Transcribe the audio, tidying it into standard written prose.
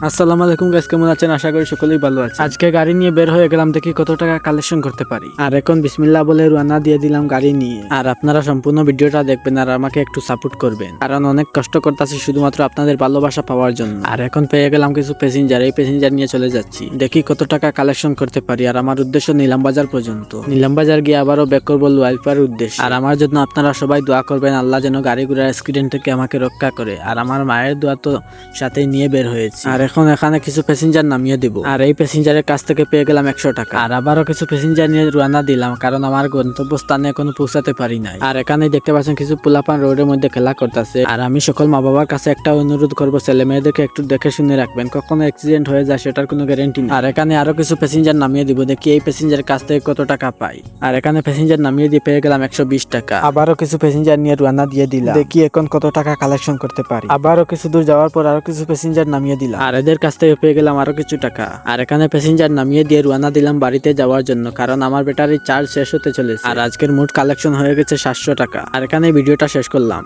আসসালামু আলাইকুম গাইস, কেমন আছেন? আশা করি সকলেই ভালো আছেন। আজকে গাড়ি নিয়ে বের হয়ে গেলাম, দেখি কত টাকা কালেকশন করতে পারি। আর এখন বিসমিল্লাহ বলে রওনা দিয়ে দিলাম গাড়ি নিয়ে। আর আপনারা সম্পূর্ণ ভিডিওটা দেখবেন আর আমাকে একটু সাপোর্ট করবেন, কারণ অনেক কষ্ট করতেছি শুধুমাত্র আপনাদের ভালোবাসা পাওয়ার জন্য। আর এখন পেয়ে গেলাম কিছু প্যাসেঞ্জার, এই প্যাসেঞ্জার নিয়ে চলে যাচ্ছি। দেখি কত টাকা কালেকশন করতে পারি। আর আমার উদ্দেশ্য নিলাম বাজার পর্যন্ত। নিলাম বাজার গিয়ে আবারও ব্যাক করবো লোয়ালপার উদ্দেশ্যে। আর আমার জন্য আপনারা সবাই দোয়া করবেন, আল্লাহ যেন গাড়ি ঘোড়ার অ্যাক্সিডেন্ট থেকে আমাকে রক্ষা করে। আর আমার মায়ের দোয়া তো সাথে নিয়ে বের হয়েছে। আর এখন এখানে কিছু প্যাসেঞ্জার নামিয়ে দিব। আর এই প্যাসেঞ্জারের কাছ থেকে পেয়ে গেলাম 100 টাকা। আর আবারও কিছু প্যাসেঞ্জার নিয়ে রওনা দিলাম, কারণ আমার গন্তব্যস্থানে এখনো পৌঁছাতে পারি নাই। আর এখানে দেখতে পাচ্ছেন কিছু পোলাপান রোডের মধ্যে খেলা করতেছে। আর আমি সকল মা বাবার কাছে একটা অনুরোধ করবো, ছেলে মেয়েদেরকে একটু দেখে শুনে রাখবেন, কখনো অ্যাক্সিডেন্ট হয়ে যায় সেটার কোনো গ্যারান্টি নেই। আর এখানে আরো কিছু প্যাসেঞ্জার নামিয়ে দিব, দেখি এই প্যাসেঞ্জারের কাছ থেকে কত টাকা পাই। আর এখানে প্যাসেঞ্জার নামিয়ে দিয়ে পেয়ে গেলাম 120 টাকা। আবারও কিছু প্যাসেঞ্জার নিয়ে রওনা দিয়ে দিলাম, দেখি এখন কত টাকা কালেকশন করতে পারি। আবারও কিছু দূর যাওয়ার পর আরো কিছু প্যাসেঞ্জার নামিয়ে দিলাম, আর এদের কাছ থেকে পেয়ে গেলাম আরো কিছু টাকা। আর এখানে প্যাসেঞ্জার নামিয়ে দিয়ে রওনা দিলাম বাড়িতে যাওয়ার জন্য, কারণ আমার ব্যাটারি চার্জ শেষ হতে চলেছে। আর আজকের মোট কালেকশন হয়ে গেছে 700 টাকা। আর এখানে ভিডিওটা শেষ করলাম।